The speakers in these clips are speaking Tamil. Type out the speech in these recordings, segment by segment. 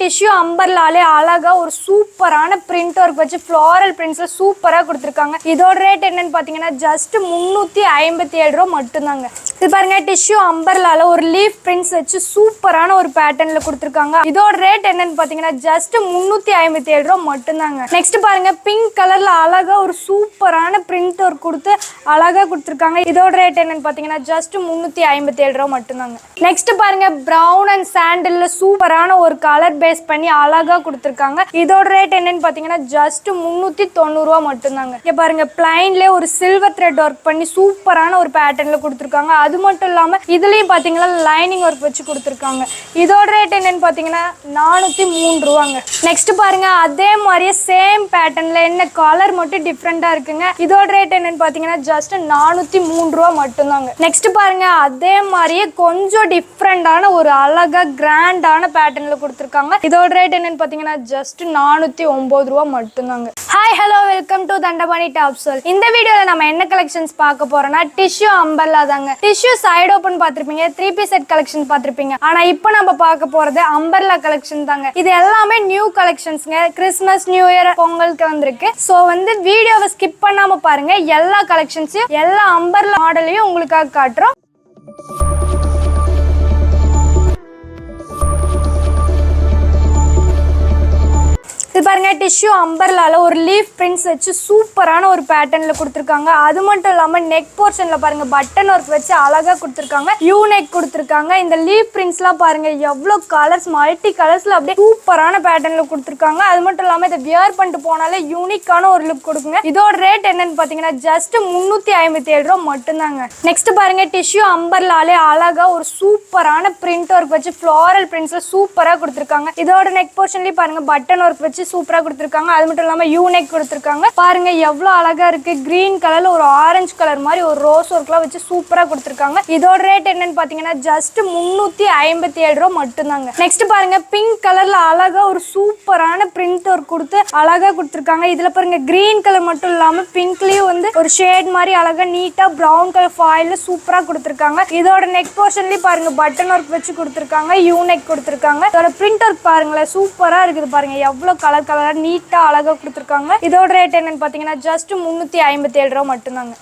டிஷ்யூ அம்பர்லாலே அழகா ஒரு சூப்பரான பிரிண்ட் ஒர்க் வச்சு ஃப்ளாரல் பிரிண்ட்ஸ்ல சூப்பரா கொடுத்துருக்காங்க. இதோட ரேட் என்னன்னு பாத்தீங்கன்னா ஜஸ்ட் 357 ரூபா மட்டும்தாங்க. இது பாருங்க டிஷ்யூ அம்பர்லால ஒரு லீஃப் பிரிண்ட்ஸ் வச்சு சூப்பரான ஒரு பேட்டர்ன்ல கொடுத்துருக்காங்க. இதோட ரேட் என்னன்னு பாத்தீங்கன்னா ஜஸ்ட் 357 ரூபா மட்டும்தாங்க. நெக்ஸ்ட் பாருங்க பிங்க் கலர்ல அழகா ஒரு சூப்பரான பிரிண்ட் ஒர்க் கொடுத்து அழகா கொடுத்துருக்காங்க. இதோட ரேட் என்னன்னு பாத்தீங்கன்னா ஜஸ்ட் 357 ரூபா மட்டும்தாங்க. நெக்ஸ்ட் பாருங்க பிரவுன் அண்ட் சாண்டில்ல சூப்பரான ஒரு கலர் பேஸ் பண்ணி அழகா கொடுத்துருக்காங்க. இதோட ரேட் என்னன்னு பாத்தீங்கன்னா ஜஸ்ட் 390 ரூபா மட்டும்தாங்க. இங்க பாருங்க பிளைன்ல ஒரு சில்வர் த்ரெட் ஒர்க் பண்ணி சூப்பரான ஒரு பேட்டர்ன்ல கொடுத்துருக்காங்க. அது மட்டும் இல்லாம இதுலயும் பாத்தீங்கன்னா லைனிங் ஒர்க் வச்சு கொடுத்துருக்காங்க. இதோட ரேட் என்னன்னு பாத்தீங்கன்னா 403 ரூபாங்க. நெக்ஸ்ட் பாருங்க அதே மாதிரியே சேம் பேட்டர்ன்ல என்ன கலர் மட்டும் டிஃப்ரெண்டா இருக்குங்க. இதோட ரேட் என்னன்னு பாத்தீங்கன்னா ஜஸ்ட் 403 ரூபா மட்டும்தாங்க. நெக்ஸ்ட் பாருங்க அதே மாதிரியே கொஞ்சம் டிஃப்ரெண்டான ஒரு அழகா கிராண்டான பேட்டர்ன்ல கொடுத்துருக்காங்க. இதோட ரேட் என்னன்னு பாத்தீங்கன்னா ஜஸ்ட் 409 ரூபா மட்டும்தாங்க. Hi hello welcome to Thandapani top சோல். இந்த வீடியோல நம்ம என்ன கலெக்ஷன்ஸ் பார்க்க போறோம்னா டிஷ்யூ அம்பர்லா தாங்க. டிஷ்யூ சைடு ஓபன் பார்த்திருப்பீங்க, 3 பீஸ் செட் கலெக்ஷன் பார்த்திருப்பீங்க. ஆனா இப்போ நம்ம பார்க்க போறது அம்பர்லா கலெக்ஷன் தாங்க. இது எல்லாமே நியூ கலெக்ஷன்ஸ்ங்க. கிறிஸ்மஸ் நியூ இயர் பொங்கலுக்கு வந்திருக்கு. சோ வீடியோவை ஸ்கிப் பண்ணாம பாருங்க. எல்லா கலெக்ஷன்ஸையும் எல்லா அம்பர்லா மாடலையும் உங்களுக்காக காட்டுறோம். இது பாருங்க டிஷ்யூ அம்பர்லால ஒரு லீஃப் பிரிண்ட்ஸ் வச்சு சூப்பரான ஒரு பேட்டர்ன்ல கொடுத்துருக்காங்க. அது மட்டும் இல்லாம நெக் போர்ஷன்ல பாருங்க பட்டன் ஒர்க் வச்சு அழகா கொடுத்துருக்காங்க. யூ நெக் கொடுத்துருக்காங்க. இந்த லீஃப் பிரிண்ட்ஸ்லாம் பாருங்க எவ்வளவு கலர்ஸ் மல்டி கலர்ஸ்ல அப்படியே சூப்பரான பேட்டர்ன்ல கொடுத்துருக்காங்க. அது மட்டும் இல்லாம இதை வியர் பண்ணிட்டு போனாலே யூனிக்கான ஒரு லுக் கொடுக்குங்க. இதோட ரேட் என்னன்னு பாத்தீங்கன்னா ஜஸ்ட் 357 ரூபா மட்டும்தாங்க. நெக்ஸ்ட் பாருங்க டிஷ்யூ அம்பர்லாலே அழகா ஒரு சூப்பரான பிரிண்ட் ஒர்க் வச்சு ஃப்ளாரல் பிரிண்ட்ஸ்ல சூப்பரா கொடுத்துருக்காங்க. இதோட நெக் போர்ஷன்லயும் பாருங்க பட்டன் ஒர்க் வச்சு சூப்பரா கொடுத்துருக்காங்க. அது மட்டும் இல்லாம யூ நெக் கொடுத்துருக்காங்க. பாருங்க எவ்வளவு அழகா இருக்கு. கிரீன் கலர்ல ஒரு ஆரஞ்சு கலர் மாதிரி ஒரு ரோஸ் ஒர்க்லாம் வச்சு சூப்பரா கொடுத்துருக்காங்க. இதோட ரேட் என்னன்னு பாத்தீங்கன்னா ஜஸ்ட் 357 ரூபா மட்டும்தாங்க. நெக்ஸ்ட் பாருங்க பிங்க் கலர்ல அழகா ஒரு சூப்பரான பிரிண்ட் ஒர்க் கொடுத்து அழகா கொடுத்துருக்காங்க. இதுல பாருங்க கிரீன் கலர் மட்டும் இல்லாம பிங்க்லயும் ஒரு ஷேட் மாதிரி அழகா நீட்டா பிரவுன் கலர் ஃபாயில்ல சூப்பரா கொடுத்துருக்காங்க. இதோட நெக் போர்ஷன்லயும் பாருங்க பட்டன் ஒர்க் வச்சு கொடுத்துருக்காங்க. யூ நெக் கொடுத்துருக்காங்க. இதோட பிரிண்ட் ஒர்க் பாருங்களேன் சூப்பரா இருக்குது. பாருங்க எவ்வளவு கலர் நீட்டா அழகா கொடுத்துருக்காங்க. இதோட ரேட் என்னன்னு பாத்தீங்கன்னா ஜஸ்ட் 357 ரூபா மட்டும்தாங்க.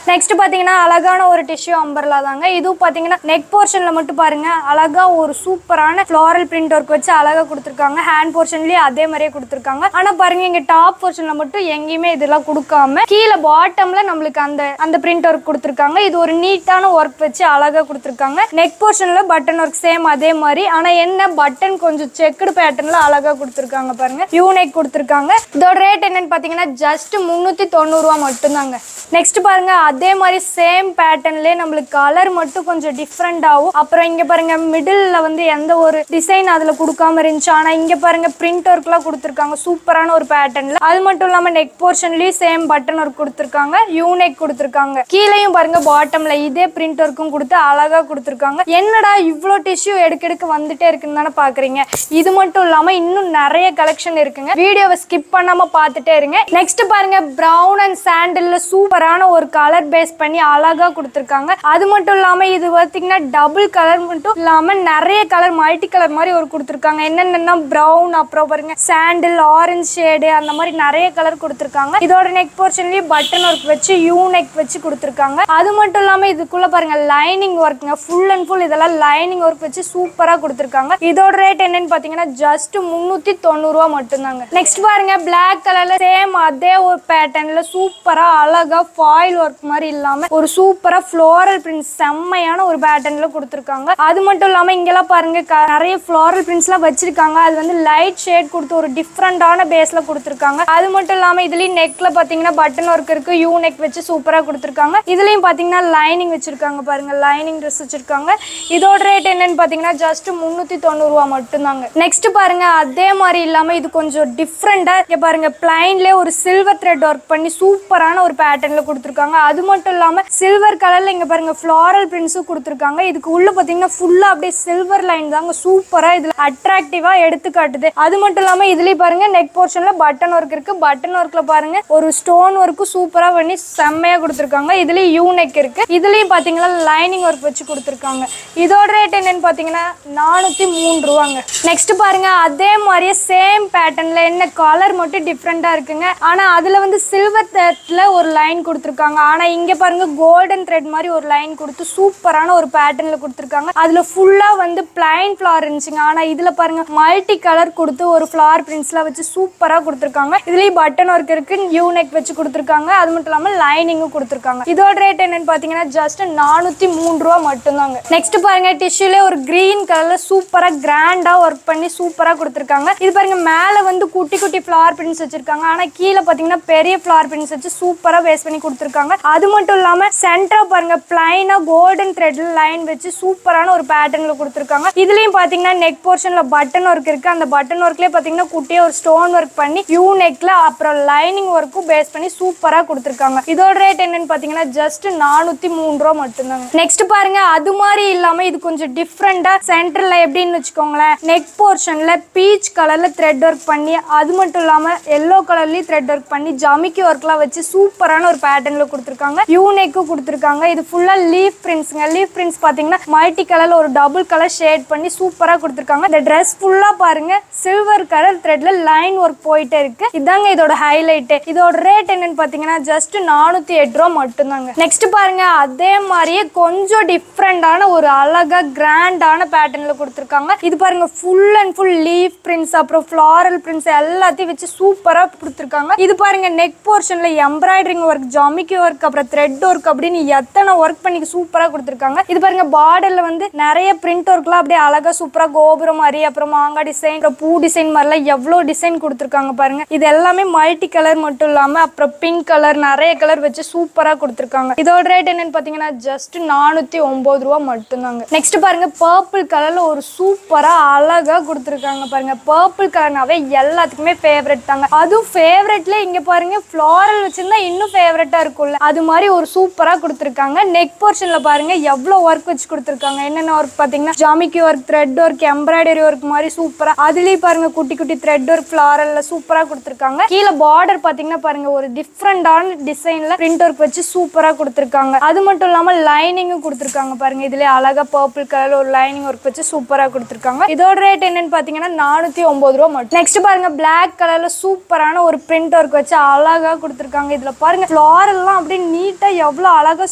நெக்ஸ்ட் பாத்தீங்கன்னா அழகான ஒரு டிஷ்யூ அம்பர்லா தாங்க. இது பாத்தீங்கன்னா நெக் போர்ஷன்ல மட்டும் பாருங்க அழகா ஒரு சூப்பரான ஃப்ளாரல் பிரிண்ட் ஒர்க் வச்சு அழகா கொடுத்துருக்காங்க. ஹேண்ட் போர்ஷன்லயும் அதே மாதிரியே கொடுத்துருக்காங்க. ஆனா பாருங்க இங்க டாப் போர்ஷன்ல மட்டும் எங்கேயுமே இதெல்லாம் கொடுக்காம கீழே பாட்டம்ல நம்மளுக்கு அந்த பிரிண்ட் ஒர்க் கொடுத்துருக்காங்க. இது ஒரு நீட்டான ஒர்க் வச்சு அழகா கொடுத்துருக்காங்க. நெக் போர்ஷன்ல பட்டன் ஒர்க் சேம் அதே மாதிரி. ஆனா என்ன பட்டன் கொஞ்சம் செக்குடு பேட்டர்ன்ல அழகா கொடுத்துருக்காங்க. பாருங்க யூ நெக் கொடுத்துருக்காங்க. இதோட ரேட் என்னன்னு பாத்தீங்கன்னா ஜஸ்ட் 390 ரூபா மட்டும்தாங்க. நெக்ஸ்ட் பாருங்க அதே மாதிரி சேம் பேட்டர்ன்லயே நம்மளுக்கு கலர் மட்டும் கொஞ்சம் டிஃப்ரெண்ட் ஆகும். அப்புறம் இங்க பாருங்க மிடில்ல எந்த ஒரு டிசைன் அதுல கொடுக்காம இருந்துச்சு. ஆனா இங்க பாருங்க பிரிண்ட் ஒர்க் எல்லாம் கொடுத்துருக்காங்க சூப்பரான ஒரு பேட்டர்ன்ல. அது மட்டும் இல்லாம நெக் போர்ஷன்லயும் சேம் பட்டன் ஒர்க் கொடுத்துருக்காங்க. யூ நெக் கொடுத்துருக்காங்க. கீழேயும் பாருங்க பாட்டம்ல இதே பிரிண்ட் ஒர்க்கும் கொடுத்து அழகா கொடுத்துருக்காங்க. என்னடா இவ்வளோ டிஷ்யூ எடுக்க வந்துட்டே இருக்குன்னு தானே பாக்குறீங்க. இது மட்டும் இல்லாம இன்னும் நிறைய கலெக்ஷன் இருக்குங்க. வீடியோவை ஸ்கிப் பண்ணாம பார்த்துட்டே இருங்க. நெக்ஸ்ட் பாருங்க பிரவுன் அண்ட் சாண்டில்ல சூப்பரான ஒரு கலர் பேஸ் பண்ணி அழகா கொடுத்துருக்காங்க. அது மட்டும் இல்லாம இது பாத்தீங்கன்னா டபுள் கலர் மட்டும் இல்லாம நிறைய கலர் மல்டி கலர் மாதிரி ஒரு கொடுத்துருக்காங்க. என்னென்னா பிரவுன் அப்புறம் பாருங்க சாண்டில் ஆரஞ்சு ஷேடு அந்த மாதிரி நிறைய கலர் கொடுத்துருக்காங்க. இதோட நெக் போர்ஷன்லயும் பட்டன் ஒர்க் வச்சு யூ நெக் வச்சு கொடுத்துருக்காங்க. அது மட்டும் இல்லாம இதுக்குள்ள பாருங்க லைனிங் ஒர்க்குங்க ஃபுல் அண்ட் ஃபுல் இதெல்லாம் லைனிங் ஒர்க் வச்சு சூப்பரா கொடுத்துருக்காங்க. இதோட ரேட் என்னன்னு பாத்தீங்கன்னா ஜஸ்ட் 390 ரூபா மட்டும்தாங்க. நெக்ஸ்ட் பாருங்க பிளாக் கலர்ல சேம் அதே ஒரு பேட்டர்ன்ல சூப்பரா அழகா ஃபாயில் ஒர்க் மாதிரி இல்லாம ஒரு சூப்பரா ஃப்ளோரல் பிரிண்ட்ஸ் செம்மையான ஒரு பேட்டர்ன்ல கொடுத்துருக்காங்க. அது மட்டும் இல்லாம இங்கெல்லாம் பாருங்க நிறைய ஃப்ளோரல் பிரிண்ட்ஸ் எல்லாம் வச்சிருக்காங்க. அது லைட் ஷேட் கொடுத்து ஒரு டிஃப்ரெண்டான பேஸ்ல கொடுத்துருக்காங்க. அது மட்டும் இல்லாம இதுலயும் நெக்ல பாத்தீங்கன்னா பட்டன் ஒர்க் இருக்கு. யூ நெக் வச்சு சூப்பரா கொடுத்துருக்காங்க. இதுலயும் பாத்தீங்கன்னா லைனிங் வச்சிருக்காங்க. பாருங்க லைனிங் ட்ரெஸ் வச்சிருக்காங்க. இதோட ரேட் என்னன்னு பாத்தீங்கன்னா ஜஸ்ட் 390 ரூபா மட்டும்தாங்க. நெக்ஸ்ட் பாருங்க அதே மாதிரி இல்லாம இது கொஞ்சம் டிஃப்ரெண்டா பாருங்க பிளைன்ல ஒரு சில்வர் த்ரெட் ஒர்க் பண்ணி சூப்பரான ஒரு பேட்டர்ன்ல கொடுத்துருக்காங்க. அது அது மட்டும் இல்லாம சில்வர் கலர்ல இங்க பாருங்க ஃப்ளாரல் பிரிண்ட்ஸும் கொடுத்துருக்காங்க. இதுக்கு உள்ள பாத்தீங்கன்னா ஃபுல்லா அப்படியே சில்வர் லைன் தாங்க, சூப்பரா இதுல அட்ராக்டிவா எடுத்து காட்டுது. அது மட்டும் இல்லாம இதுலயும் பாருங்க நெக் போர்ஷன்ல பட்டன் ஒர்க் இருக்கு. பட்டன் ஒர்க்ல பாருங்க ஒரு ஸ்டோன் ஒர்க் சூப்பரா பண்ணி செம்மையா கொடுத்துருக்காங்க. இதுலயும் யூ நெக் இருக்கு. இதுலயும் பாத்தீங்கன்னா லைனிங் ஒர்க் வச்சு கொடுத்துருக்காங்க. இதோட ரேட் என்னன்னு பாத்தீங்கன்னா 403 ரூபாங்க. நெக்ஸ்ட் பாருங்க அதே மாதிரியே சேம் பேட்டர்ன்ல என்ன கலர் மட்டும் டிஃப்ரெண்டா இருக்குங்க. ஆனா அதுல வந்து சில்வர் த்ரெட்ல ஒரு லைன் கொடுத்துருக்காங்க. ஆனா இங்க பாருங்க கோல்டன் த்ரெட் மாதிரி ஒரு லைன் கொடுத்து சூப்பரான ஒரு பேட்டர்ன்ல கொடுத்துருக்காங்க. அதுல ஃபுல்லா வந்து பிளைன் ஃபிளவர் இருந்துச்சுங்க. ஆனா இதுல பாருங்க மல்டி கலர் கொடுத்து ஒரு ஃபிளவர் பிரிண்ட்ஸ்லாம் வச்சு சூப்பரா கொடுத்துருக்காங்க. இதுலயும் பட்டன் ஒர்க் இருக்கு, யூ நெக் வச்சு கொடுத்துருக்காங்க. அது மட்டும் இல்லாம லைனிங்கும் கொடுத்துருக்காங்க. இதோட ரேட் என்னன்னு பாத்தீங்கன்னா ஜஸ்ட் 403 ரூபா மட்டும்தாங்க. நெக்ஸ்ட் பாருங்க டிஷ்யூல ஒரு கிரீன் கலர்ல சூப்பரா கிராண்டா ஒர்க் பண்ணி சூப்பரா கொடுத்துருக்காங்க. இது பாருங்க மேல வந்து குட்டி குட்டி ஃபிளவர் பிரிண்ட்ஸ் வச்சிருக்காங்க. ஆனா கீழே பாத்தீங்கன்னா பெரிய ஃபிளவர் பிரிண்ட்ஸ் வச்சு சூப்பரா பேஸ் பண்ணி கொடுத்துருக்காங்க. அது மட்டும் இல்லாம சென்டரா பாருங்க பிளைனா கோல்டன் த்ரெட்ல லைன் வச்சு சூப்பரான ஒரு பேட்டர்ன்ல கொடுத்துருக்காங்க. இதுலயும் பாத்தீங்கன்னா நெக் போர்ஷன்ல பட்டன் ஒர்க் இருக்கு. அந்த பட்டன் ஒர்க்லயே பாத்தீங்கன்னா குட்டியா ஒரு ஸ்டோன் ஒர்க் பண்ணி யூ நெக்ல அப்புறம் லைனிங் ஒர்க்கும் பேஸ் பண்ணி சூப்பரா கொடுத்துருக்காங்க. இதோட ரேட் என்னன்னு பாத்தீங்கன்னா ஜஸ்ட் 403 ரூபா மட்டும்தாங்க. நெக்ஸ்ட் பாருங்க அது மாதிரி இல்லாம இது கொஞ்சம் டிஃப்ரெண்டா சென்டர்ல எப்படின்னு வச்சுக்கோங்களேன், நெக் போர்ஷன்ல பீச் கலர்ல த்ரெட் ஒர்க் பண்ணி அது மட்டும் இல்லாம எல்லோ கலர்லயும் த்ரெட் ஒர்க் பண்ணி ஜமிக்கி ஒர்க்லாம் வச்சு சூப்பரான ஒரு பேட்டர்ன்ல கொடுத்துருக்காங்க. யூ நெக்கும் கொடுத்துருக்காங்க. இது ஃபுல்லா லீஃப் பிரிண்ட்ஸ்ங்க. லீஃப் பிரிண்ட்ஸ் பாத்தீங்கன்னா மல்டி கலர்ல ஒரு டபுள் கலர் ஷேட் பண்ணி சூப்பரா கொடுத்துருக்காங்க. இந்த ட்ரெஸ் ஃபுல்லா பாருங்க சில்வர் கலர் த்ரெட்ல லைன் ஒர்க் போயிட்டே இருக்கு. இதாங்க இதோட ஹைலைட். இதோட ரேட் என்னன்னு பாத்தீங்கன்னா ஜஸ்ட் 408 ரூபா மட்டும்தாங்க. நெக்ஸ்ட் பாருங்க அதே மாதிரியே கொஞ்சம் டிஃப்ரெண்டான ஒரு அழகா கிராண்டான பேட்டர்ன்ல கொடுத்துருக்காங்க. இது பாருங்க full and full leaf prints அப்புறம் ஃபிளாரல் பிரிண்ட்ஸ் எல்லாத்தையும் வச்சு சூப்பரா கொடுத்துருக்காங்க. இது பாருங்க நெக் போர்ஷன்ல எம்ப்ராய்டரிங் ஒர்க், ஜமிக்கி ஒர்க் அப்புறம் த்ரெட் ஒர்க் அப்படின்னு எத்தனை ஒர்க் பண்ணி சூப்பரா கொடுத்துருக்காங்க. இது பாருங்க பார்டர்ல வந்து நிறைய பிரிண்ட் ஒர்க்லாம் அப்படியே அழகா சூப்பரா கோபுரம் மாதிரி அப்புறம் மாங்காய் டிசைன் அப்புறம் பூ டிசைன் மாதிரிலாம் எவ்வளவு டிசைன் கொடுத்துருக்காங்க பாருங்க. இது எல்லாமே மல்டி கலர் மட்டும் இல்லாம அப்புறம் பிங்க் கலர் நிறைய கலர் வச்சு சூப்பரா கொடுத்துருக்காங்க. இதோட ரேட் என்னன்னு பாத்தீங்கன்னா ஜஸ்ட் 409 ரூபா மட்டும்தாங்க. நெக்ஸ்ட் பாருங்க பர்பிள் கலர்ல ஒரு சூப்பரா அழகா கொடுத்துருக்காங்க பாருங்க. பர்பிள் கலர்னாவே எல்லாத்துக்குமே ஃபேவரட் தாங்க. அதுவும் ஃபேவரட்ல இங்க பாருங்க ஃபிளாரல் வச்சிருந்தா இன்னும் ஃபேவரட்டா இருக்கும்ல, அது மாதிரி ஒரு சூப்பரா கொடுத்துருக்காங்க. நெக் போர்ஷன்ல பாருங்க எவ்வளவு ஒர்க் வச்சு கொடுத்துருக்காங்க. என்னென்ன ஒர்க் பாத்தீங்கன்னா ஜாமிக்கி work, thread work, embroidery work மாதிரி சூப்பரா. அதுலயும் பாருங்க குட்டி குட்டி த்ரெட் ஒர்க் ஃபிளாரல்ல சூப்பரா கொடுத்துருக்காங்க. கீழே பார்டர் பாத்தீங்கன்னா பாருங்க ஒரு டிஃப்ரெண்டான டிசைன்ல பிரிண்ட் ஒர்க் வச்சு சூப்பரா கொடுத்துருக்காங்க. அது மட்டும் இல்லாம லைனிங்கும் கொடுத்துருக்காங்க பாருங்க. இதுல அழகா பர்பிள் கலர்ல ஒரு லைனிங் ஒர்க் வச்சு சூப்பரா கொடுத்துருக்காங்க. இதோட ரேட் என்னன்னு பாத்தீங்கன்னா 409 ரூபா மட்டும். நெக்ஸ்ட் பாருங்க பிளாக் கலர்ல சூப்பரான ஒரு பிரிண்ட் ஒர்க் வச்சு அழகா கொடுத்துருக்காங்க. இதுல பாருங்க ஃபிளாரல் எல்லாம் அப்படியே நீட்டா எவ்வளவு அழகா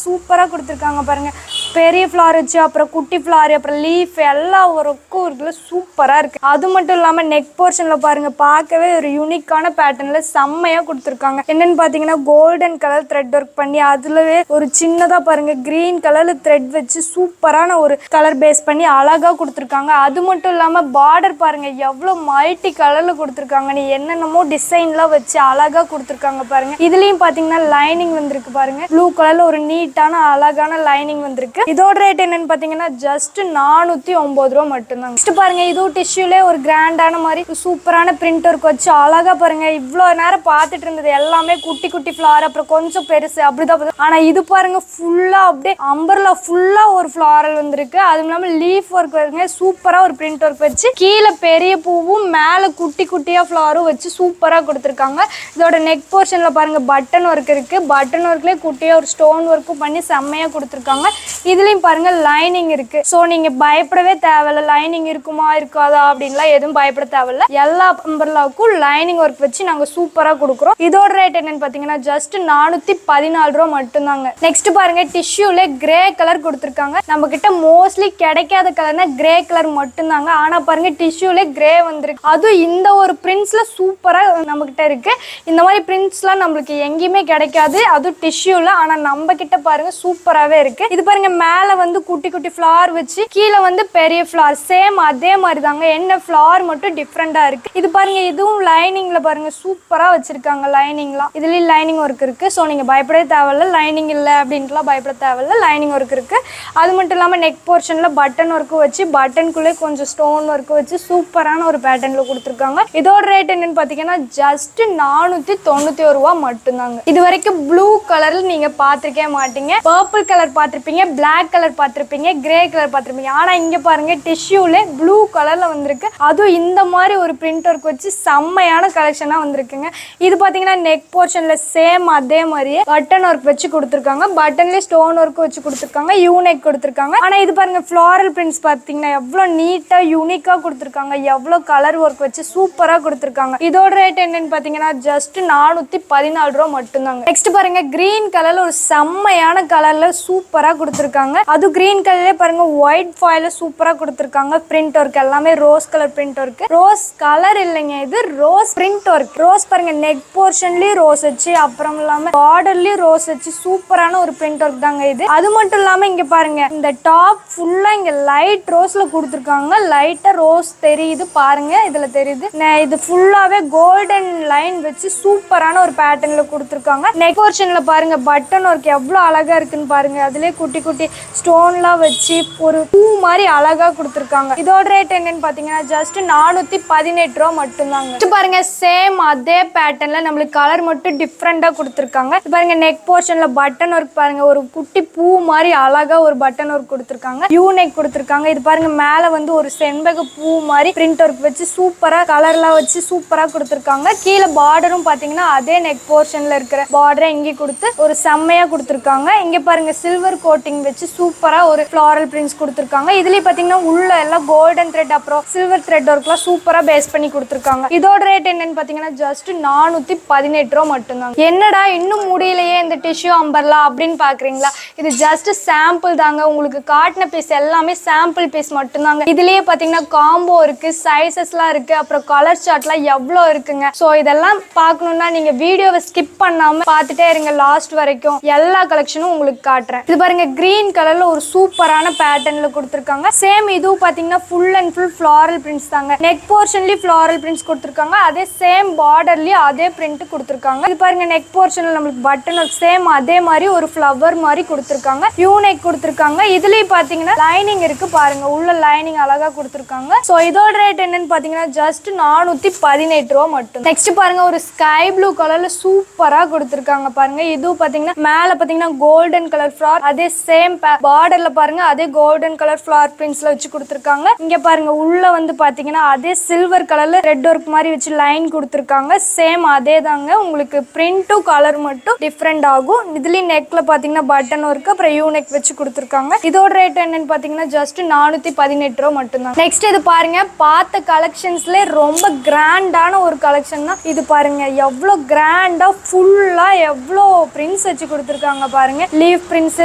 சூப்பரா கொடுத்துருக்காங்க பாருங்க. பெரிய ஃபிளார் வச்சு அப்புறம் குட்டி ஃபிளார் அப்புறம் லீஃப் எல்லா ஒர்க்கும் இருக்குல்ல சூப்பரா இருக்கு. அது மட்டும் இல்லாம நெக் போர்ஷன்ல பாருங்க பார்க்கவே ஒரு யூனிக்கான பேட்டர்ன்ல செம்மையா கொடுத்துருக்காங்க. என்னன்னு பாத்தீங்கன்னா கோல்டன் கலர் த்ரெட் ஒர்க் பண்ணி அதுலவே ஒரு சின்னதா பாருங்க கிரீன் கலர்ல த்ரெட் வச்சு சூப்பரான ஒரு கலர் பேஸ் பண்ணி அழகா கொடுத்துருக்காங்க. அது மட்டும் இல்லாம பார்டர் பாருங்க எவ்வளவு மல்டி கலர்ல கொடுத்துருக்காங்க. நீ என்னென்னமோ டிசைன்லாம் வச்சு அழகா கொடுத்துருக்காங்க பாருங்க. இதுலயும் பாத்தீங்கன்னா லைனிங் வந்திருக்கு பாருங்க. ப்ளூ கலர்ல ஒரு நீட்டான அழகான லைனிங் வந்திருக்கு. இதோட ரேட் என்னன்னு பாத்தீங்கன்னா ஜஸ்ட் 409 ரூபா மட்டும்தான். நெக்ஸ்ட் பாருங்க இதுவும் டிஷ்யூல ஒரு கிராண்டான மாதிரி சூப்பரான பிரிண்ட் ஒர்க் வச்சு அழகா பாருங்க. இவ்வளவு நேரம் பார்த்துட்டு இருந்தது எல்லாமே குட்டி குட்டி ஃபிளார் அப்புறம் கொஞ்சம் பெருசு அப்படிதான். ஆனா இது பாருங்க ஃபுல்லா அப்படியே அம்பர்லா ஃபுல்லா ஒரு ஃபிளாரல் வந்திருக்கு. அதுவும் இல்லாம லீஃப் ஒர்க் பாருங்க சூப்பரா ஒரு பிரிண்ட் ஒர்க் வச்சு கீழே பெரிய பூவும் மேல குட்டி குட்டியா ஃபிளாரும் வச்சு சூப்பரா கொடுத்துருக்காங்க. இதோட நெக் போர்ஷன்ல பாருங்க பட்டன் ஒர்க் இருக்கு. பட்டன் ஒர்க்லயே குட்டியா ஒரு ஸ்டோன் ஒர்க்கும் பண்ணி செம்மையா கொடுத்துருக்காங்க. இதுலயும் பாருங்க லைனிங் இருக்கு. சோ நீங்க பயப்படவே தேவையில்ல லைனிங் இருக்குமா இருக்காதா அப்படின்லாம் எதுவும் பயப்பட தேவையில்ல. எல்லா அம்பர்லாவுக்கும் லைனிங் ஒர்க் வச்சு நாங்க சூப்பரா கொடுக்குறோம். இதோட ரேட் என்னன்னு பாத்தீங்கன்னா ஜஸ்ட் 414 ரூபா மட்டும்தாங்க. நெக்ஸ்ட் பாருங்க டிஷ்யூல கிரே கலர் கொடுத்துருக்காங்க. நம்ம கிட்ட மோஸ்ட்லி கிடைக்காத கலர்னா கிரே கலர் மட்டும்தாங்க. ஆனா பாருங்க டிஷ்யூல கிரே வந்திருக்கு. அதுவும் இந்த ஒரு பிரிண்ட்ஸ்ல சூப்பரா நம்ம கிட்ட இருக்கு. இந்த மாதிரி பிரிண்ட்ஸ்லாம் நம்மளுக்கு எங்கேயுமே கிடைக்காது, அதுவும் டிஷ்யூல. ஆனா நம்ம கிட்ட பாருங்க சூப்பராவே இருக்கு. இது பாருங்க மேல வந்து குட்டி குட்டி ஃபிளார் வச்சு கீழே வந்து பெரிய ஃபிளார் சேம் அதே மாதிரி தாங்க. என்ன ஃபிளார் மட்டும் டிஃப்ரெண்டா இருக்கு. இது பாருங்க இதுவும் லைனிங்ல பாருங்க சூப்பரா வச்சிருக்காங்க. லைனிங்லாம் இதுலயும் லைனிங் ஒர்க் இருக்கு. ஸோ நீங்க பயப்படவே தேவையில்ல, லைனிங் இல்லை அப்படின்ட்டுலாம் பயப்பட தேவையில்ல, லைனிங் ஒர்க் இருக்கு. அது மட்டும் இல்லாம நெக் போர்ஷன்ல பட்டன் ஒர்க்கும் வச்சு பட்டனுக்குள்ளே கொஞ்சம் ஸ்டோன் ஒர்க் வச்சு சூப்பரான ஒரு ஒரு பேட்டர்ன்ல கொடுத்துருக்காங்க. இதோட ரேட் என்னன்னு பாத்தீங்கன்னா ஜஸ்ட் 491 ரூபா மட்டும்தாங்க. இது வரைக்கும் ப்ளூ கலர்ல நீங்க பாத்திருக்கே மாட்டீங்க. பர்பிள் கலர் பாத்திருப்பீங்க, பிளாக் கலர் பாத்திருப்பீங்க, கிரே கலர் பாத்திருப்பீங்க. ஆனா இங்க பாருங்க டிஷ்யூல ப்ளூ கலர்ல வந்திருக்கு. அதுவும் இந்த மாதிரி ஒரு பிரிண்ட் ஒர்க் வச்சு செம்மையான கலெக்ஷனா வந்திருக்குங்க. இது பாத்தீங்கன்னா நெக் போர்ஷன்ல சேம் அதே மாதிரியே பட்டன் ஒர்க் வச்சு கொடுத்துருக்காங்க. பட்டன்ல ஸ்டோன் ஒர்க் வச்சு கொடுத்துருக்காங்க, யூனிக் கொடுத்துருக்காங்க. ஆனா இது பாருங்க ஃப்ளாரல் பிரிண்ட்ஸ் பாத்தீங்கன்னா எவ்வளவு நீட்டா யூனிக்கா கொடுத்துருக்காங்க, எவ்வளவு கலர் ஒர்க் வச்சு சூப்பரா கொடுத்துருக்காங்க. இதோட ரேட் என்னன்னு பாத்தீங்கன்னா ஜஸ்ட் 414 ரூபா மட்டும்தாங்க. நெக்ஸ்ட் பாருங்க கிரீன் கலர்ல ஒரு செம்மையான கலர்ல சூப்பரா கொடுத்துருக்காங்க. அது கிரீன் கலர்ல பாருங்க ஒயிட் ஃபாயில சூப்பரா கொடுத்துருக்காங்க. பிரிண்ட் ஒர்க் எல்லாமே rose colour print work. Rose colour இல்லைங்க, இது ரோஸ் பிரிண்ட் ஒர்க். ரோஸ் பாருங்க நெக் போர்ஷன்லயும் ரோஸ் வச்சு, அப்புறம் இல்லாம பார்டர்லயும் ரோஸ் வச்சு சூப்பரான ஒரு பிரிண்ட் ஒர்க் தாங்க இது. அது மட்டும் இல்லாம இங்க பாருங்க இந்த டாப் ஃபுல்லா இங்க லைட் ரோஸ்ல கொடுத்துருக்காங்க. லைட்டா ரோஸ் தெரியுது பாருங்க, இதுல தெரியுது. இது ஃபுல்லாவே கோல்டன் லைன் வச்சு சூப்பரான ஒரு பேட்டர்ன்ல கொடுத்துருக்காங்க. நெக் போர்ஷன்ல பாருங்க பட்டன் ஒர்க் எவ்வளவு அழகா இருக்குன்னு பாருங்க. அதுலயே குட்டி குட்டி ஸ்டோன்லாம் வச்சு ஒரு பூ மாதிரி அழகா கொடுத்துருக்காங்க. இதோட ரேட் என்னன்னு பாத்தீங்கன்னா ஜஸ்ட் 418 ரூபா மட்டும்தாங்க. பாருங்க சேம் அதே பேட்டர்ன்ல நம்மளுக்கு கலர் மட்டும் டிஃப்ரெண்டா கொடுத்துருக்காங்க. பாருங்க நெக் போர்ஷன்ல பட்டன் ஒர்க் பாருங்க, ஒரு குட்டி பூ மாதிரி அழகா ஒரு பட்டன் ஒர்க் கொடுத்துருக்காங்க, யூ நெக் கொடுத்துருக்காங்க. இது பாருங்க மேல வந்து ஒரு செண்பக பூ மாதிரி பிரிண்ட் ஒர்க் வச்சு சூப்பரா கலர்லாம் வச்சு சூப்பரா கொடுத்துருக்காங்க. கீழே பார்டரும் பாத்தீங்கன்னா அதே நெக் போர்ஷன்ல இருக்கிற பார்டரை இங்கே கொடுத்து ஒரு செம்மையா கொடுத்துருக்காங்க. இங்க பாருங்க சில்வர் கோட்டிங் வச்சு சூப்பரா ஒரு ஃப்ளாரல் பிரிண்ட்ஸ் கொடுத்துருக்காங்க. இதுலயே பாத்தீங்கன்னா உள்ள எல்லாம் கோல்டன் த்ரெட் அப்புறம் சில்வர் த்ரெட் ஒர்க்லாம் சூப்பரா பேஸ் பண்ணி கொடுத்துருக்காங்க. இதோட ரேட் என்னன்னு பாத்தீங்கன்னா ஜஸ்ட் 418 ரூபா மட்டும்தாங்க. என்னடா இன்னும் முடியலையே இந்த டிஷ்யூ அம்பர்லா அப்படின்னு பாக்குறீங்களா? இது ஜஸ்ட் சாம்பிள் தாங்க. உங்களுக்கு காட்டின பீஸ் எல்லாமே சாம்பிள் பீஸ் மட்டும்தாங்க. இதுலயே பாத்தீங்கன்னா காம்போ இருக்கு, சைசஸ்லாம் இருக்கு, அப்புறம் கலர் சார்ட்லாம் எவ்வளோ இருக்குங்க. ஸோ இதெல்லாம் பார்க்கணும்னா நீங்க வீடியோவை ஸ்கிப் பண்ணாம பார்த்துட்டே இருங்க லாஸ்ட் வரைக்கும். எல்லா கலெக்ஷனும் உங்களுக்கு காட்டுறேன். இது பாருங்க கிரீன் கலர்ல ஒரு சூப்பரான பேட்டர்ன்ல கொடுத்துருக்காங்க. சேம் இதுவும் பாத்தீங்கன்னா full and full floral prints தாங்க. நெக் போர்ஷன்லயும் ஃப்ளாரல் பிரிண்ட்ஸ் கொடுத்துருக்காங்க, அதே சேம் பார்டர்லயும் அதே பிரிண்ட் கொடுத்துருக்காங்க. இது பாருங்க நெக் போர்ஷன்ல நம்மளுக்கு பட்டன் ஒர்க் சேம் அதே மாதிரி ஒரு ஃப்ளவர் மாதிரி கொடுத்துருக்காங்க, யூ நெக் கொடுத்துருக்காங்க. இதுலயும் பாத்தீங்கன்னா லைனிங் இருக்கு பாருங்க, உள்ள லைனிங் அழகா கொடுத்துருக்காங்க. ஸோ இதோட ரேட் என்னன்னு பாத்தீங்கன்னா ஜஸ்ட் 418 ரூபா மட்டும். நெக்ஸ்ட் பாருங்க ஒரு ஸ்கை ப்ளூ கலர்ல சூப்பரா கொடுத்துருக்காங்க பாருங்க. இதுவும் பாத்தீங்கன்னா மேல பாத்தீங்கன்னா கோல்டன் கலர் ஃபிளார், அதே சேம் பார்டர்ல பாருங்க அதே கோல்டன் கலர் ஃபிளார் பிரிண்ட்ஸ்ல வச்சு கொடுத்துருக்காங்க. இங்க பாருங்க உள்ள வந்து பாத்தீங்கன்னா அதே சில்வர் கலர்ல ரெட் ஒர்க் மாதிரி வச்சு லைன் கொடுத்துருக்காங்க. சேம் அதே தாங்க, உங்களுக்கு பிரிண்ட்டும் கலர் மட்டும் டிஃப்ரெண்ட் ஆகும். இதுலயும் நெக்ல பாத்தீங்கன்னா பட்டன் ஒர்க் அப்புறம் யூ நெக் வச்சு கொடுத்துருக்காங்க. இதோட ரேட் என்னன்னு பாத்தீங்கன்னா ஜஸ்ட் 418 ரூபா மட்டும் தான். நெக்ஸ்ட் இது பாருங்க பார்த்த கலெக்ஷன்ஸ்ல ரொம்ப கிராண்டான ஒரு கலெக்ஷன் தான் இது. பாருங்க எவ்வளோ கிராண்டா ஃபுல்லா எவ்வளோ பிரிண்ட்ஸ் வச்சு கொடுத்துருக்காங்க பாருங்க. லீஃப் பிரிண்ட்ஸ்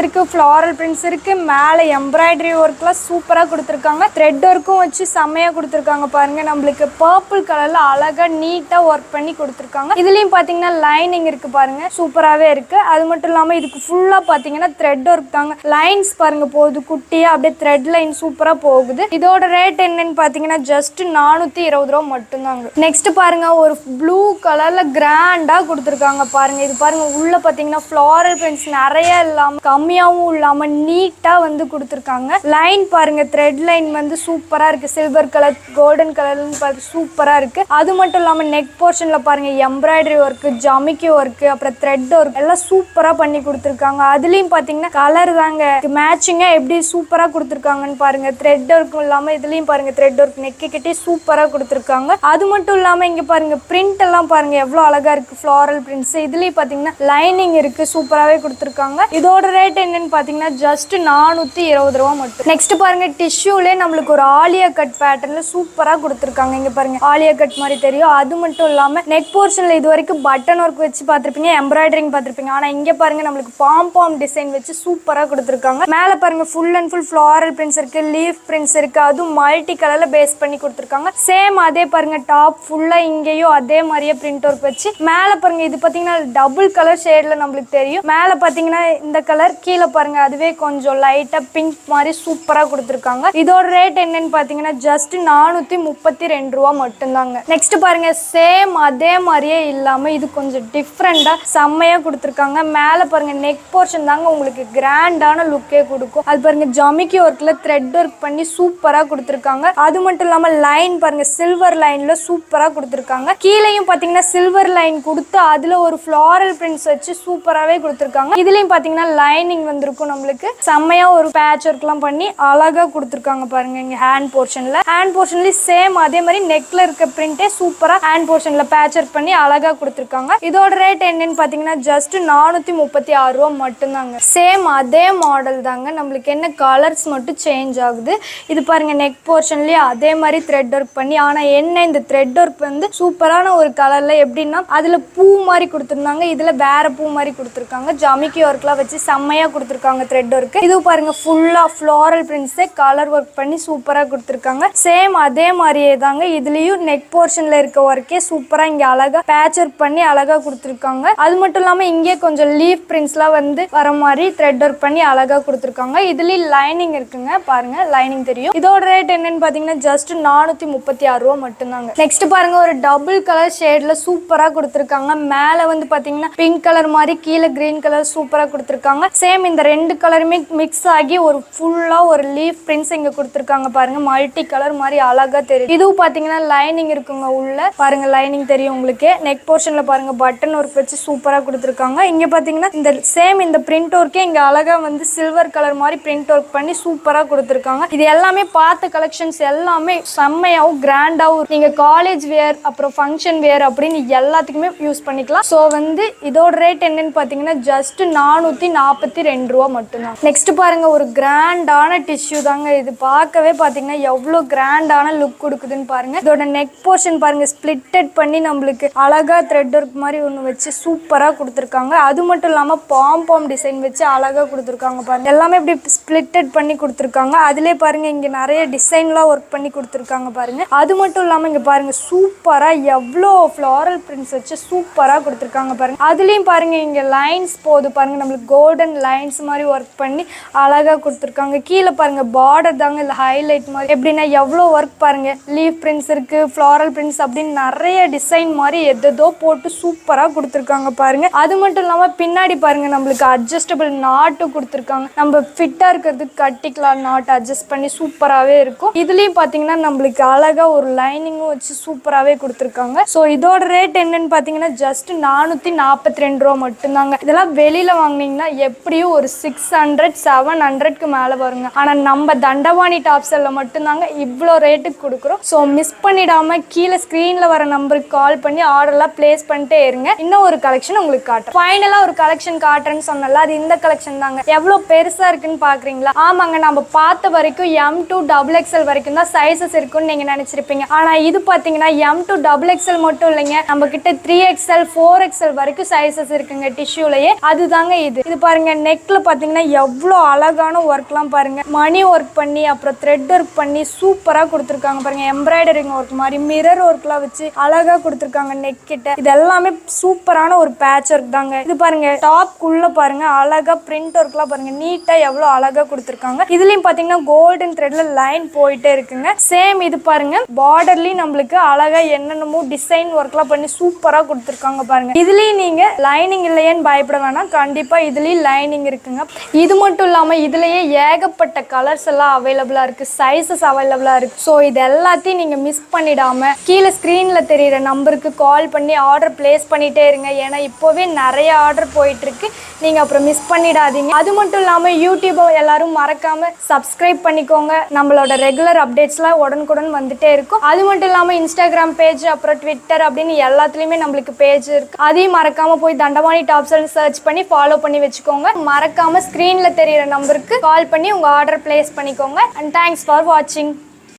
இருக்கு, ஃப்ளாரல் பிரிண்ட்ஸ் இருக்கு, மேல எம்ப்ராய்டரி ஒர்க்லாம் சூப்பரா கொடுத்துருக்காங்க. த்ரெட் ஒர்க்கும் வச்சு செம்மையா கொடுத்துருக்காங்க பாருங்க. நம்மளுக்கு பர்பிள் கலர்ல அழகா நீட்டா ஒர்க் பண்ணி கொடுத்துருக்காங்க. இதுலயும் பாத்தீங்கன்னா லைனிங் இருக்கு பாருங்க, சூப்பராகவே இருக்கு. அது மட்டும் இல்லாமல் இதுக்கு ஃபுல்லாக பார்த்தீங்கன்னா த்ரெட் ஒர்க் தாங்க. லைன்ஸ் பாருங்க போகுது குட்டியாக, அப்படியே த்ரெட் லைன் சூப்பராக போகுது. இதோட ரேட் என்னன்னு பார்த்தீங்கன்னா ஜஸ்ட் 420 ரூபா மட்டும்தாங்க. நெக்ஸ்ட் பாருங்க ஒரு ப்ளூ கலர்ல கிராண்டாக கொடுத்துருக்காங்க பாருங்க. இது பாருங்க உள்ள பார்த்தீங்கன்னா ஃப்ளாரல் பிரிண்ட்ஸ் நிறைய இல்லாமல் கம்மியாகவும் இல்லாமல் நீட்டாக வந்து கொடுத்துருக்காங்க. லைன் பாருங்க த்ரெட் லைன் வந்து சூப்பராக இருக்கு, சில்வர் கலர் கோல்டன் கலர்னு பார்த்து சூப்பராக இருக்கு. அது மட்டும் இல்லாமல் நெக் போர்ஷன்ல பாருங்க எம்ப்ராய்டரி ஒர்க், ஜமிக்கி ஒர்க், அப்புறம் த்ரெட் ஒர்க் எல்லாம் சூப்பரா பண்ணி கொடுத்துருக்காங்க. அதுலயும் பாத்தீங்கன்னா கலர் தாங்க மேட்சிங்கா எப்படி சூப்பரா கொடுத்துருக்காங்கன்னு பாருங்க. த்ரெட் ஒர்க்கும் இல்லாம இதுலயும் பாருங்க த்ரெட் ஒர்க் நெக்கி கிட்டே சூப்பரா கொடுத்துருக்காங்க. அது மட்டும் இல்லாம இங்க பாருங்க பிரிண்ட் எல்லாம் பாருங்க எவ்வளவு அழகா இருக்கு, ஃப்ளாரல் பிரிண்ட்ஸ். இதுலயும் பாத்தீங்கன்னா லைனிங் இருக்கு, சூப்பராவே கொடுத்துருக்காங்க. இதோட ரேட் என்னன்னு பாத்தீங்கன்னா ஜஸ்ட் 420 ரூபா மட்டும். நெக்ஸ்ட் பாருங்க டிஷ்யூலே நம்மளுக்கு ஒரு ஆலியா கட் பேட்டர்ன்ல சூப்பரா கொடுத்துருக்காங்க. இங்க பாருங்க ஆலியா கட் மாதிரி தெரியும். அது மட்டும் இல்லாம நெக் போர்ஷன்ல இது வரைக்கும் பட்டன் ஒர்க் வச்சு பார்த்திருப்பீங்க, எம்ப்ராய்டரிங் பார்த்திருப்பீங்க. ஆனா இங்க பாருங்க நம்மளுக்கு பாம் டிசைன் வச்சு சூப்பரா கொடுத்துருக்காங்க. மேல பாருங்க full and full floral prints இருக்கு, லீஃப் பிரிண்ட்ஸ் இருக்கு, அதுவும் மல்டி கலர்ல பேஸ் பண்ணி கொடுத்துருக்காங்க. சேம் அதே பாருங்க டாப் ஃபுல்லா இங்கேயும் அதே மாதிரியே பிரிண்ட் ஒர்க் வச்சு மேல பாருங்க இது பாத்தீங்கன்னா டபுள் கலர் ஷேட்ல நம்மளுக்கு தெரியும். மேல பாத்தீங்கன்னா இந்த கலர், கீழே பாருங்க அதுவே கொஞ்சம் லைட்டா பிங்க் மாதிரி சூப்பரா கொடுத்துருக்காங்க. இதோட ரேட் என்னன்னு பாத்தீங்கன்னா ஜஸ்ட் 432 ரூபா மட்டும்தாங்க. நெக்ஸ்ட் பாருங்க சேம் அதே மாதிரியே இல்லாம இது கொஞ்சம் டிஃப்ரெண்டா செம்மையா கொடுத்துருக்காங்க. மேல பாருங்க நெக் போர்ஷன் தாங்க உங்களுக்கு கிராண்டான லுக்கே கொடுக்கும். அது பாருங்க ஜமிக்கி ஒர்க்ல த்ரெட் ஒர்க் பண்ணி சூப்பரா கொடுத்துருக்காங்க. அது மட்டும் இல்லாம லைன் லைன் பாருங்க சில்வர் லைன்ல சூப்பரா கொடுத்துருக்காங்க. கீழேயும் பாத்தீங்கன்னா சில்வர் லைன் கொடுத்து அதுல ஒரு ஃப்ளாரல் பிரிண்ட்ஸ் வச்சு சூப்பராகவே கொடுத்துருக்காங்க. இதுலயும் பாத்தீங்கன்னா லைனிங் வந்திருக்கும் நம்மளுக்கு செம்மையா ஒரு பேட்ச் ஒர்க்லாம் பண்ணி அழகா கொடுத்துருக்காங்க பாருங்க. இங்க ஹேண்ட் போர்ஷன்ல சேம் அதே மாதிரி நெக்ல இருக்க பிரிண்டே சூப்பரா ஹேண்ட் போர்ஷன்ல பேட்ச் ஒர்க் பண்ணி அழகா கொடுத்துருக்காங்க. இதோட ரேட் என்னன்னு பாத்தீங்கன்னா ஜஸ்ட் 436 ரூபா மட்டும்தாங்க. சேம் அதே மாடல் தாங்க, நம்மளுக்கு என்ன கலர்ஸ் மட்டும் சேஞ்ச் ஆகுது. இது பாருங்க நெக் போர்ஷன்லயே அதே மாதிரி த்ரெட் ஒர்க் பண்ணி, ஆனா என்ன இந்த த்ரெட் ஒர்க் வந்து சூப்பரான ஒரு கலர்ல எப்படின்னா அதுல பூ மாதிரி கொடுத்துருந்தாங்க, இதுல வேற பூ மாதிரி கொடுத்துருக்காங்க. ஜமிக்கி ஒர்க்லாம் வச்சு செம்மையா கொடுத்துருக்காங்க த்ரெட் ஒர்க். இது பாருங்க ஃபுல்லா ஃப்ளாரல் பிரிண்ட்ஸே கலர் ஒர்க் பண்ணி சூப்பரா கொடுத்துருக்காங்க. சேம் அதே மாதிரியே தாங்க இதுலயும் நெக் போர்ஷன்ல இருக்க ஒர்க்கே சூப்பரா இங்க அழகா பேட்ச் ஒர்க் பண்ணி அழகா கொடுத்துருக்காங்க. அது மட்டும் இல்லாம இங்கே கொஞ்சம் லீஃப் பிரிண்ட்ஸ்லாம் வந்து வர மாதிரி த்ரெட் ஒர்க் பண்ணி அழகா கொடுத்துருக்காங்க. இதுலயும் லைனிங் இருக்குங்க, பாருங்க லைனிங் தெரியும். இதோட ரேட் என்னன்னு பாத்தீங்கன்னா ஜஸ்ட் 436 ரூபா மட்டும்தாங்க. நெக்ஸ்ட் பாருங்க ஒரு டபுள் கலர் ஷேட்ல சூப்பரா கொடுத்துருக்காங்க. மேல வந்து பாத்தீங்கன்னா பிங்க் கலர் மாதிரி, கீழே கிரீன் கலர் சூப்பரா கொடுத்துருக்காங்க. சேம் இந்த ரெண்டு கலருமே மிக்ஸ் ஆகி ஒரு ஃபுல்லா ஒரு லீஃப் பிரிண்ட்ஸ் இங்க கொடுத்துருக்காங்க பாருங்க. மல்டி கலர் மாதிரி அழகா தெரியும். இதுவும் பாத்தீங்கன்னா லைனிங் இருக்குங்க உள்ள, பாருங்க லைனிங் தெரியும் உங்களுக்கு. நெக் போர்ஷன்ல பாருங்க பட்டன் ஒர்க் வச்சு சூப்பரா கொடுத்துருக்காங்க. இங்க பாத்தீங்கன்னா இந்த சேம் இந்த பிரிண்ட் ஒர்க்கே இங்க அழகா வந்து சில்வர் கலர் மாதிரி பிரிண்ட் ஒர்க் பண்ணி சூப்பரா கொடுத்துருக்காங்க. இது எல்லாமே பார்த்த கலெக்ஷன்ஸ் எல்லாமே செம்மையாவும் கிராண்டாவும் நீங்க காலேஜ் வேர் அப்புறம் ஃபங்க்ஷன் வேர் அப்படின்னு எல்லாத்துக்குமே யூஸ் பண்ணிக்கலாம். ஸோ வந்து இதோட ரேட் என்னன்னு பாத்தீங்கன்னா ஜஸ்ட் 442 ரூபா மட்டும்தான். நெக்ஸ்ட் பாருங்க ஒரு கிராண்டான டிஷ்யூ தாங்க. இது பார்க்கவே பாத்தீங்கன்னா எவ்வளவு கிராண்டான லுக் கொடுக்குதுன்னு பாருங்க. இதோட நெக் போர்ஷன் பாருங்க ஸ்பிளிட்டட் பண்ணி நம்மளுக்கு அழகா த்ரெட் ஒர்க் மாதிரி ஒன்று வச்சு சூப்பரா கொடுத்துருக்காங்க. அது மட்டும் இல்லாம பாம் டிசைன் வச்சு அழகா கொடுத்துருக்காங்க பாருங்க. எல்லாமே இப்படி ஸ்பிளிட்டட் பண்ணி கொடுத்துருக்காங்க. அதுலேயே பாருங்க இங்க நிறைய டிசைன்லாம் ஒர்க் பண்ணி கொடுத்துருக்காங்க பாருங்க. அது மட்டும் இல்லாம இங்க பாருங்க சூப்பரா எவ்வளோ ஃப்ளாரல் பிரிண்ட்ஸ் வச்சு சூப்பரா கொடுத்துருக்காங்க பாருங்க. அதுலயும் பாருங்க இங்க லைன்ஸ் போகுது பாருங்க, நம்மளுக்கு கோல்டன் லைன்ஸ் மாதிரி ஒர்க் பண்ணி அழகா கொடுத்துருக்காங்க. கீழே பாருங்க பார்டர் தாங்க இந்த ஹைலைட் மாதிரி, எப்படின்னா எவ்வளோ ஒர்க் பாருங்க. லீஃப் பிரிண்ட்ஸ் இருக்கு, ஃப்ளாரல் பிரிண்ட்ஸ் அப்படின்னு நிறைய டிசைன் மாதிரி எதோ போட்டு சூப்பரா கொடுத்துருக்காங்க பாருங்க. அது மட்டும் இல்லாம பின்னாடி பாருங்க நம்மளுக்கு அட்ஜஸ்டபிள் நாட்டு கொடுத்துருக்காங்க. நம்ம ஃபிட்டா இருக்கிறதுக்கு கட்டிக்கலாம், நாட் அட்ஜஸ்ட் பண்ணி சூப்பராகவே இருக்கும். இதுலயும் பாத்தீங்கன்னா நம்மளுக்கு அழகா ஒரு லைனிங்கும் வச்சு சூப்பராகவே கொடுத்துருக்காங்க. ஸோ இதோட ரேட் என்னன்னு பாத்தீங்கன்னா ஜஸ்ட் 442 ரூபா மட்டும்தாங்க. இதெல்லாம் வெளியில வாங்கினீங்கன்னா எப்படியும் ஒரு 600-700க்கு மேல வருங்க. ஆனா நம்ம தண்டபாணி டாப்ஸ்ல மட்டும்தாங்க இவ்வளோ ரேட்டுக்கு கொடுக்குறோம். ஸோ மிஸ் பண்ணிடாம கீழே ஸ்க்ரீன்ல வர நம்பருக்கு கால் பண்ணி ஆர்டர்லாம் பிளேஸ் பண்ணிட்டே இருங்க. இன்னும் ஒரு கலெக்ஷன் உங்களுக்கு காட்டுறேன். ஃபைனலா ஒரு கலெக்ஷன் காட்டுறேன்னு சொன்னல, அது இந்த கலெக்ஷன் தாங்க. எவ்வளவு பெருசா இருக்குன்னு பாக்குறீங்களா? ஆமாங்க, நம்ம பார்த்த வரைக்கும் M2 XXL வரைக்கும் தான் சைசஸ் இருக்குன்னு நீங்க நினைச்சிருப்பீங்க. ஆனா இது பாத்தீங்கன்னா M2 XXL மட்டும் இல்லைங்க, நம்ம கிட்ட 3XL 4XL வரைக்கும் சைசஸ் இருக்குங்க டிஷ்யூலயே. அதுதாங்க இது பாருங்க. நெக்ல பாத்தீங்கன்னா எவ்வளவு அழகான ஒர்க்லாம் பாருங்க, மணி ஒர்க் பண்ணி அப்புறம் த்ரெட் ஒர்க் பண்ணி சூப்பரா கொடுத்துருக்காங்க பாருங்க. எம்ப்ராய்டரிங் ஒர்க் மாதிரி மிரர் ஒர்க்லாம் வச்சு அழகா கொடுத்துருக்காங்க நெக் கிட்ட. இது எல்லாமே சூப்பரான ஒரு பேட்ச் ஒர்க் தாங்க. இது பாருங்க டாப்க்குள்ள பாருங்க அழகா பிரிண்ட் ஒர்க்லாம் பாருங்க நீட்டா எவ்வளவு அழகா கொடுத்துருக்காங்க. இதுலயும் பாத்தீங்கன்னா கோல்டன் த்ரெட்ல லைன் போயிட்டே இருக்குங்க. சேம் இது பாருங்க பார்டர்லயும் நம்மளுக்கு அழகா என்னென்னமோ டிசைன் ஒர்க்லாம் பண்ணி சூப்பரா கொடுத்துருக்காங்க பாருங்க. இதுலயும் நீங்க லைனிங் இல்லையேன்னு பயப்பட வேணாம், கண்டிப்பா இதுலயும் லைனிங் இருக்குங்க. இது மட்டும் இல்லாம இதுலயே ஏகப்பட்ட கலர்ஸ் எல்லாம் அவைலபிளா இருக்கு, சைசஸ் அவைலபிளா இருக்கு. ஸோ இது எல்லாத்தையும் நீங்க மிஸ் பண்ணிடாம கீழே ஸ்கிரீன்ல தெரியுற நம்பருக்கு கால் பண்ணி ஆர்டர் பிளேஸ் பண்ணிட்டே இருங்க. ஏன்னா இப்போவே நிறைய ஆர்டர் போயிட்டு இருக்கு, நீங்க அப்புறம் மிஸ் பண்ணிடாதீங்க. அது மட்டும் இல்லாம யூடியூப் எல்லாரும் மறக்காம சப்ஸ்கிரைப் பண்ணிக்கோங்க. நம்மளோட ரெகுலர் அப்டேட்ஸ்லாம் உடனுக்குடன் வந்துட்டே இருக்கும். அது மட்டும் இல்லாம இன்ஸ்டாகிராம் பேஜ் அப்புறம் ட்விட்டர் அப்படின்னு எல்லாத்துலயுமே நம்மளுக்கு பேஜ் இருக்கு, அதையும் மறக்காம போய் தண்டபாணி டாப்ஸ் சர்ச் பண்ணி ஃபாலோ பண்ணி வச்சுக்கோங்க. மறக்காம ஸ்கிரீன்ல தெரியுற நம்பருக்கு கால் பண்ணி உங்க ஆர்டர் பிளேஸ் பண்ணிக்கோங்க. அண்ட் தேங்க்ஸ் ஃபார் வாட்சிங்.